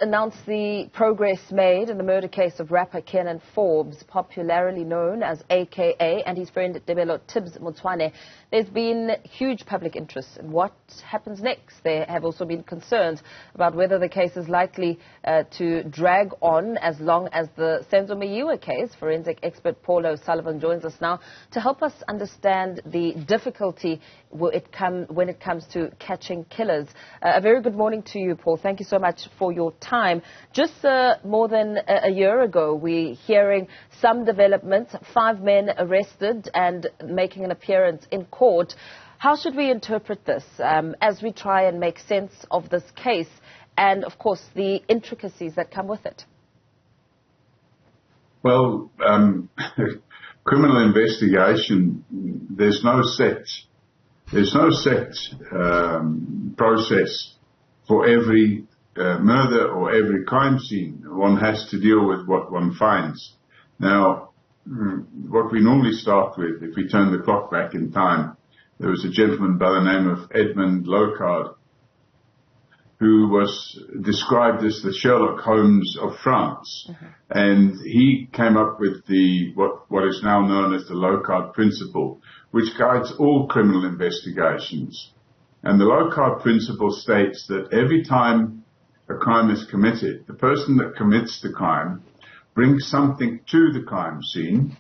announced the progress made in the murder case of rapper Kiernan Forbes, popularly known as AKA, and his friend Debelo Tibbs Motswane. There's been huge public interest in what happens next. There have also been concerns about whether the case is likely to drag on as long as the Senzo Meyiwa case. Forensic expert Paul O'Sullivan joins us now to help us understand the difficulty when it comes to catching killers. A very good morning to you, Paul. Thank you so much for your time. Just more than a year ago, we're hearing some developments, 5 men arrested and making an appearance in court. How should we interpret this as we try and make sense of this case and, of course, the intricacies that come with it? Well, criminal investigation, there's no set process for every murder or every crime scene. One has to deal with what one finds. Now, what we normally start with, if we turn the clock back in time, there was a gentleman by the name of Edmund Locard, who was described as the Sherlock Holmes of France. And he came up with what is now known as the Locard Principle, which guides all criminal investigations. And the Locard Principle states that every time a crime is committed, the person that commits the crime brings something to the crime scene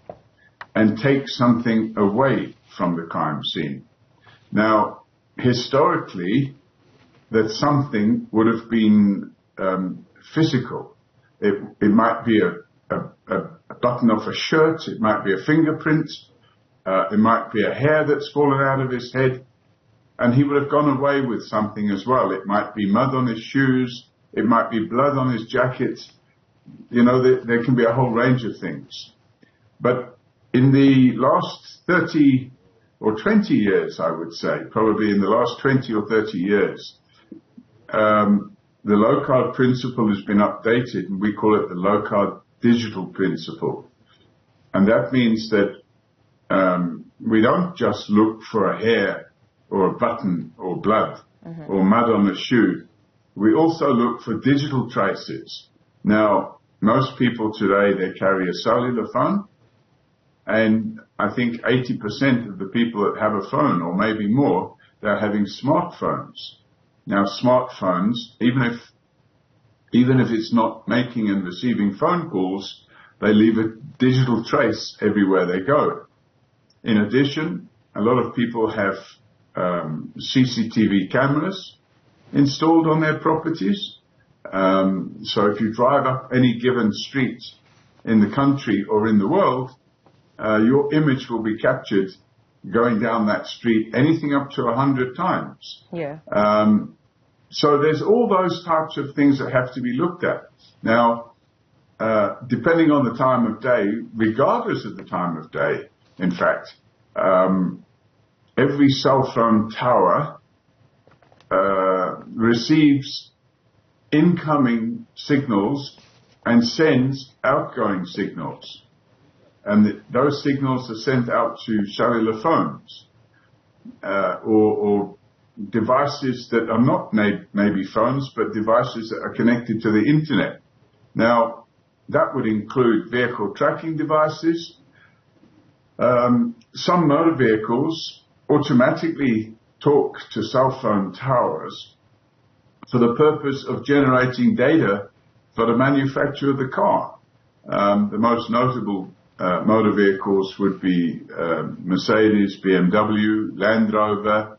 and takes something away from the crime scene. Now, historically, that something would have been physical. It might be a button off a shirt, it might be a fingerprint, it might be a hair that's fallen out of his head, and he would have gone away with something as well. It might be mud on his shoes, it might be blood on his jacket. You know, there can be a whole range of things. But in the last 30 or 20 years, I would say, probably in the last 20 or 30 years, the Locard Principle has been updated, and we call it the Locard Digital Principle. And that means that we don't just look for a hair or a button or blood or mud on a shoe. We also look for digital traces. Now, most people today, they carry a cellular phone, and I think 80% of the people that have a phone, or maybe more, they're having smartphones. Now, smartphones, even if it's not making and receiving phone calls, they leave a digital trace everywhere they go. In addition, a lot of people have CCTV cameras installed on their properties. So if you drive up any given street in the country or in the world, your image will be captured going down that street, anything up to 100 times. Yeah. So there's all those types of things that have to be looked at. Now, depending on the time of day, regardless of the time of day, in fact, every cell phone tower receives incoming signals and sends outgoing signals. And those signals are sent out to cellular phones or devices that are not maybe phones, but devices that are connected to the internet. Now, that would include vehicle tracking devices. Some motor vehicles automatically talk to cell phone towers for the purpose of generating data for the manufacturer of the car. The most notable motor vehicles would be Mercedes, BMW, Land Rover.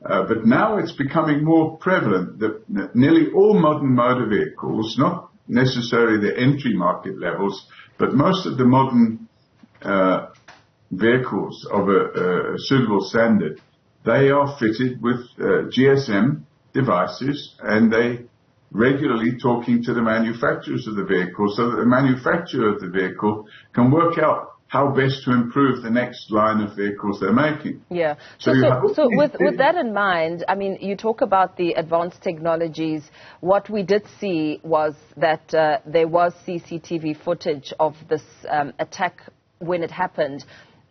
But now it's becoming more prevalent that nearly all modern motor vehicles, not necessarily the entry market levels, but most of the modern vehicles of a suitable standard, they are fitted with GSM devices, and they regularly talking to the manufacturers of the vehicle so that the manufacturer of the vehicle can work out how best to improve the next line of vehicles they're making. Yeah. So with that in mind, I mean, you talk about the advanced technologies. What we did see was that there was CCTV footage of this attack when it happened.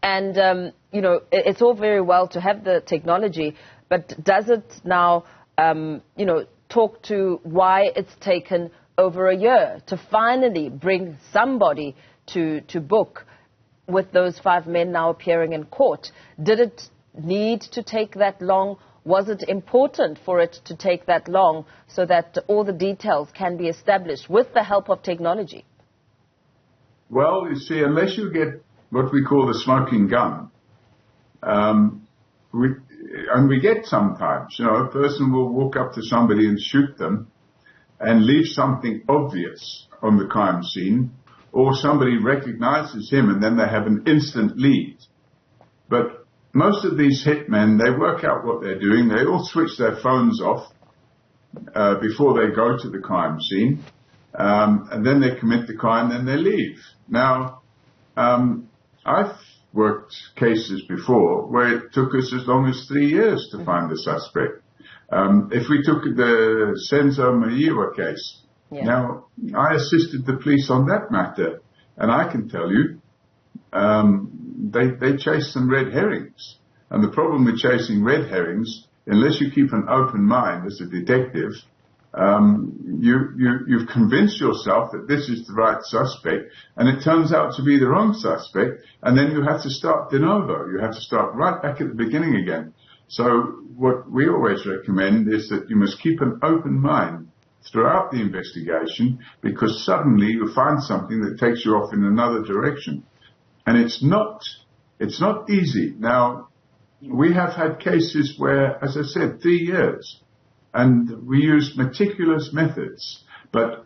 And, you know, it's all very well to have the technology, but does it now, you know, talk to why it's taken over a year to finally bring somebody to book, with those 5 men now appearing in court. Did it need to take that long? Was it important for it to take that long so that all the details can be established with the help of technology? Well, you see, unless you get what we call the smoking gun, we get sometimes, a person will walk up to somebody and shoot them and leave something obvious on the crime scene, or somebody recognizes him and then they have an instant lead. But most of these hitmen, they work out what they're doing. They all switch their phones off before they go to the crime scene, and then they commit the crime, then they leave. Now, I've worked cases before where it took us as long as 3 years to find the suspect. If we took the Senzo Mayiwa case, now, I assisted the police on that matter, and I can tell you, they chased some red herrings. And the problem with chasing red herrings, unless you keep an open mind as a detective, you've convinced yourself that this is the right suspect, and it turns out to be the wrong suspect, and then you have to start de novo. You have to start right back at the beginning again. So what we always recommend is that you must keep an open mind throughout the investigation, because suddenly you find something that takes you off in another direction. And it's not easy. Now, we have had cases where, as I said, 3 years, and we use meticulous methods. But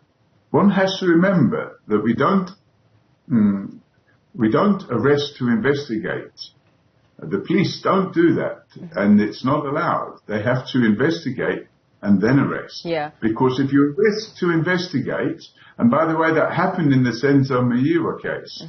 one has to remember that we don't arrest to investigate. The police don't do that, and it's not allowed. They have to investigate and then arrest. Yeah. Because if you arrest to investigate, and by the way, that happened in the Senzo Mayiwa case,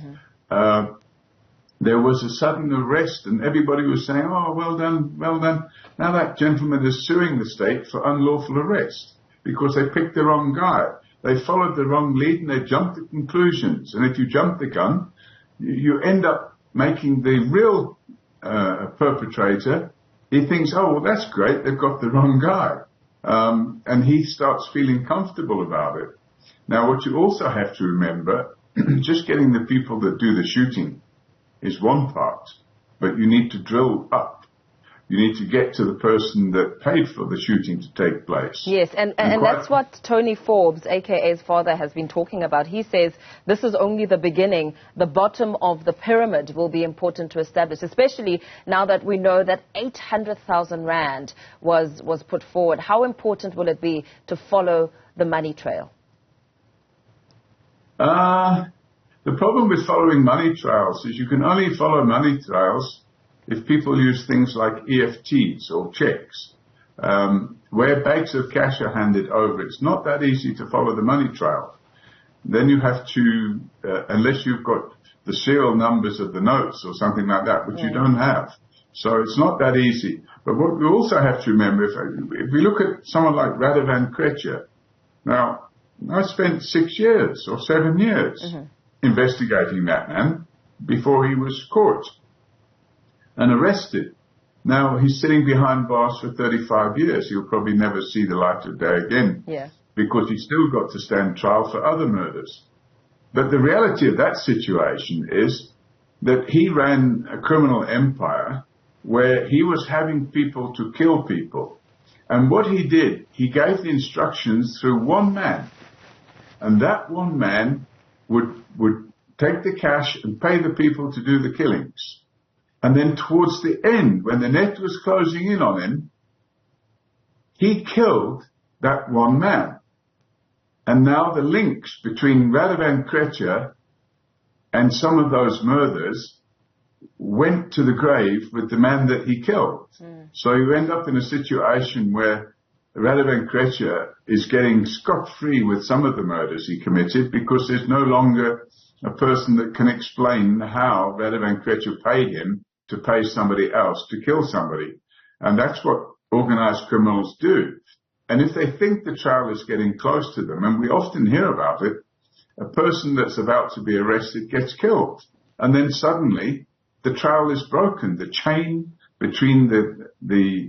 there was a sudden arrest and everybody was saying, oh, well done, well done. Now that gentleman is suing the state for unlawful arrest because they picked the wrong guy. They followed the wrong lead and they jumped to conclusions. And if you jump the gun, you end up making the real perpetrator, he thinks, oh, well, that's great, they've got the wrong guy. And he starts feeling comfortable about it. Now, what you also have to remember, just getting the people that do the shooting is one part, but you need to drill up. You need to get to the person that paid for the shooting to take place. Yes, and that's what Tony Forbes, a.k.a.'s father, has been talking about. He says this is only the beginning. The bottom of the pyramid will be important to establish, especially now that we know that 800,000 rand was put forward. How important will it be to follow the money trail? The problem with following money trails is you can only follow money trails if people use things like EFTs or checks, where bags of cash are handed over. It's not that easy to follow the money trail. Then you have to, unless you've got the serial numbers of the notes or something like that, which you don't have. So it's not that easy. But what we also have to remember, if we look at someone like Radovan Krejcir, now, I spent 6 years or 7 years investigating that man before he was caught and arrested. Now, he's sitting behind bars for 35 years. He'll probably never see the light of day again because he's still got to stand trial for other murders. But the reality of that situation is that he ran a criminal empire where he was having people to kill people. And what he did, he gave the instructions through one man. And that one man would take the cash and pay the people to do the killings. And then towards the end, when the net was closing in on him, he killed that one man. And now the links between Radovan Krejcir and some of those murders went to the grave with the man that he killed. So you end up in a situation where Radovan Krejcir is getting scot-free with some of the murders he committed because there's no longer a person that can explain how Radovan Krejcir paid him to pay somebody else to kill somebody. And that's what organized criminals do. And if they think the trial is getting close to them, and we often hear about it, a person that's about to be arrested gets killed. And then suddenly the trial is broken. The chain between the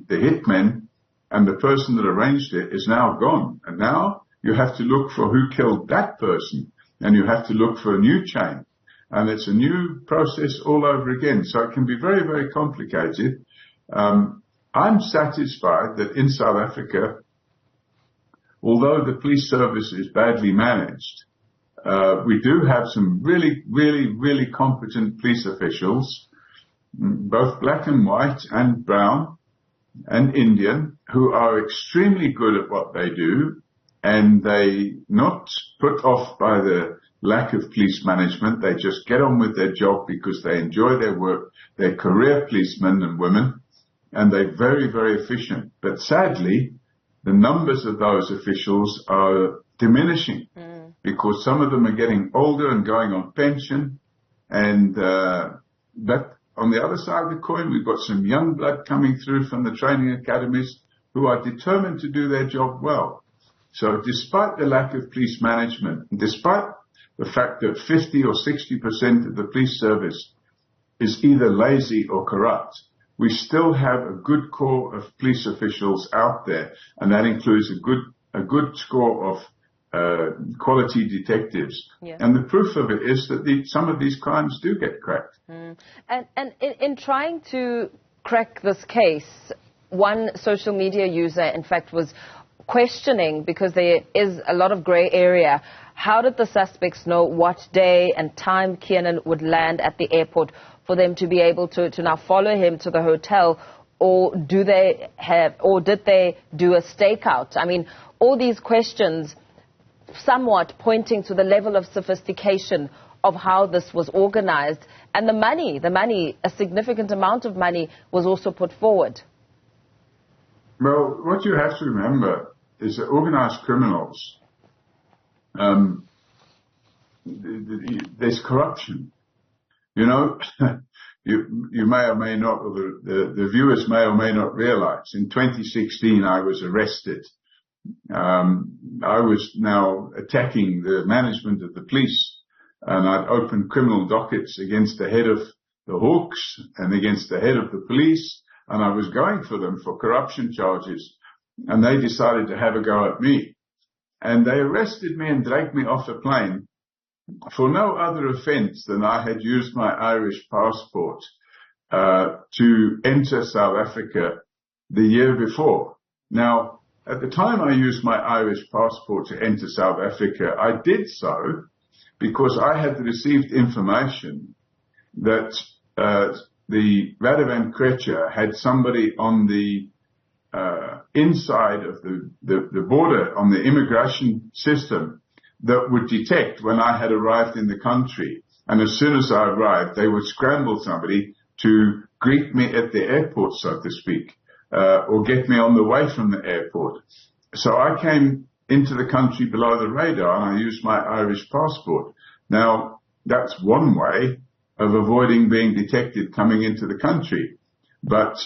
hitmen and the person that arranged it is now gone. And now you have to look for who killed that person, and you have to look for a new chain. And it's a new process all over again. So it can be very, very complicated. I'm satisfied that in South Africa, although the police service is badly managed, we do have some really, really, really competent police officials, both black and white and brown and Indian, who are extremely good at what they do, and they not put off by the lack of police management. They just get on with their job because they enjoy their work. They're career policemen and women, and they're very, very efficient. But sadly, the numbers of those officials are diminishing because some of them are getting older and going on pension. And but on the other side of the coin, we've got some young blood coming through from the training academies who are determined to do their job well. So despite the lack of police management, despite the fact that 50 or 60% of the police service is either lazy or corrupt, we still have a good core of police officials out there, and that includes a good score of quality detectives. Yeah. And the proof of it is that some of these crimes do get cracked. And in trying to crack this case, one social media user, in fact, was questioning, because there is a lot of grey area, how did the suspects know what day and time Kiernan would land at the airport for them to be able to now follow him to the hotel, or did they do a stakeout? I mean, all these questions somewhat pointing to the level of sophistication of how this was organized, and the money, a significant amount of money was also put forward. Well, what you have to remember is that organized criminals, there's corruption. You know, you may or may not, or the viewers may or may not realize, in 2016 I was arrested. I was now attacking the management of the police, and I'd opened criminal dockets against the head of the Hawks and against the head of the police, and I was going for them for corruption charges, and they decided to have a go at me. And they arrested me and dragged me off a plane for no other offence than I had used my Irish passport to enter South Africa the year before. Now, at the time I used my Irish passport to enter South Africa, I did so because I had received information that the Radovan Krecher had somebody on the inside of the border, on the immigration system, that would detect when I had arrived in the country. And as soon as I arrived, they would scramble somebody to greet me at the airport, so to speak, or get me on the way from the airport. So I came into the country below the radar, and I used my Irish passport. Now, that's one way of avoiding being detected coming into the country. But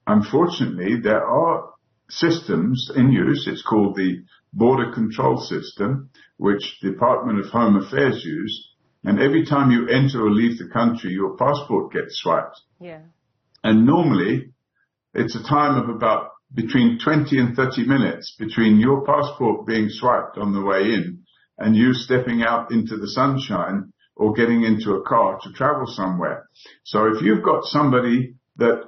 unfortunately, there are systems in use. It's called the Border Control System, which the Department of Home Affairs use. And every time you enter or leave the country, your passport gets swiped. Yeah. And normally, it's a time of about between 20 and 30 minutes between your passport being swiped on the way in and you stepping out into the sunshine or getting into a car to travel somewhere. So if you've got somebody that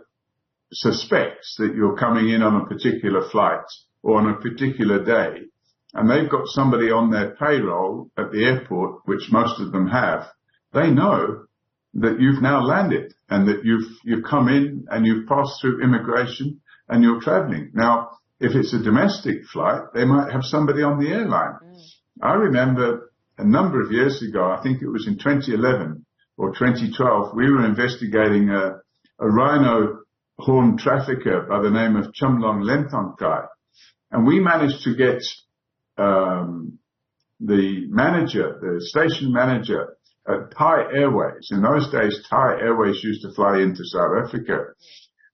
suspects that you're coming in on a particular flight or on a particular day, and they've got somebody on their payroll at the airport, which most of them have, they know that you've now landed and that you've come in and you've passed through immigration and you're traveling. Now, if it's a domestic flight, they might have somebody on the airline. I remember a number of years ago, I think it was in 2011 or 2012, we were investigating a rhino horn trafficker by the name of Chumlong Lentongkai. And we managed to get the manager, the station manager at Thai Airways. In those days, Thai Airways used to fly into South Africa.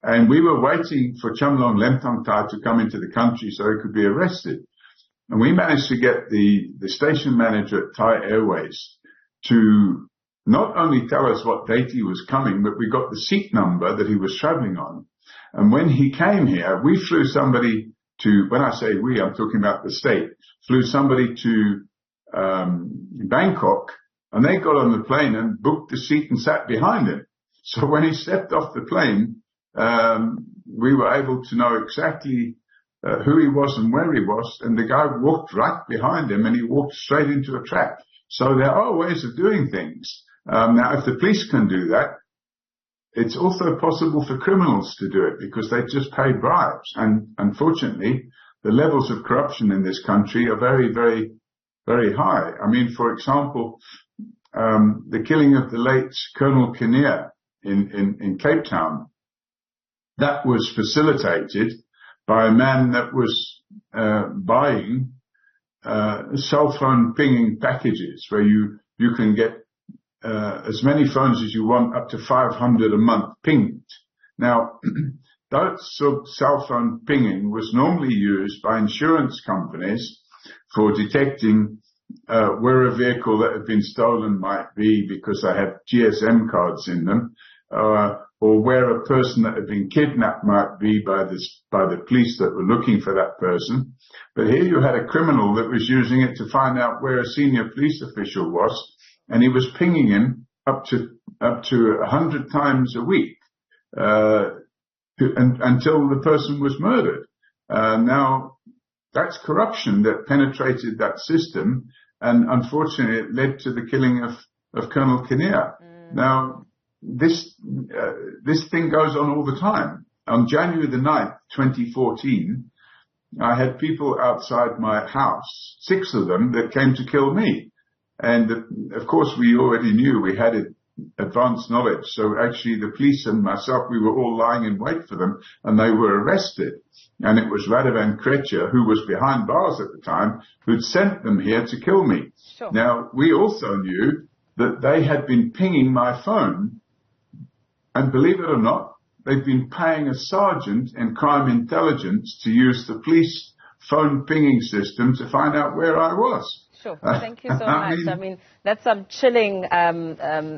And we were waiting for Chumlong Lentongkai to come into the country so he could be arrested. And we managed to get the station manager at Thai Airways to not only tell us what date he was coming, but we got the seat number that he was traveling on. And when he came here, we flew somebody to, when I say we, I'm talking about the state, flew somebody to Bangkok, and they got on the plane and booked a seat and sat behind him. So when he stepped off the plane, we were able to know exactly who he was and where he was, and the guy walked right behind him, and he walked straight into a trap. So there are ways of doing things. Now, if the police can do that, it's also possible for criminals to do it, because they just pay bribes. And unfortunately, the levels of corruption in this country are very, very, very high. I mean, for example, the killing of the late Colonel Kiernan in Cape Town, that was facilitated by a man that was buying cell phone pinging packages, where you can get as many phones as you want, up to 500 a month pinged. Now, that sort of cell phone pinging was normally used by insurance companies for detecting where a vehicle that had been stolen might be, because they have GSM cards in them, or where a person that had been kidnapped might be by the police that were looking for that person. But here you had a criminal that was using it to find out where a senior police official was, and he was pinging him up to 100 times a week until the person was murdered. Now, that's corruption that penetrated that system, and unfortunately it led to the killing of Colonel Kiernan. Now, this thing goes on all the time. On January the 9th, 2014, I had people outside my house, 6 of them, that came to kill me. And of course, we already knew, we had advanced knowledge. So actually, the police and myself, we were all lying in wait for them, and they were arrested. And it was Radovan Krecha, who was behind bars at the time, who'd sent them here to kill me. Sure. Now, we also knew that they had been pinging my phone, and believe it or not, they've been paying a sergeant in crime intelligence to use the police phone pinging system to find out where I was. Sure. Thank you so much. I mean, that's some chilling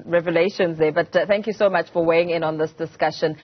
revelations there, but thank you so much for weighing in on this discussion.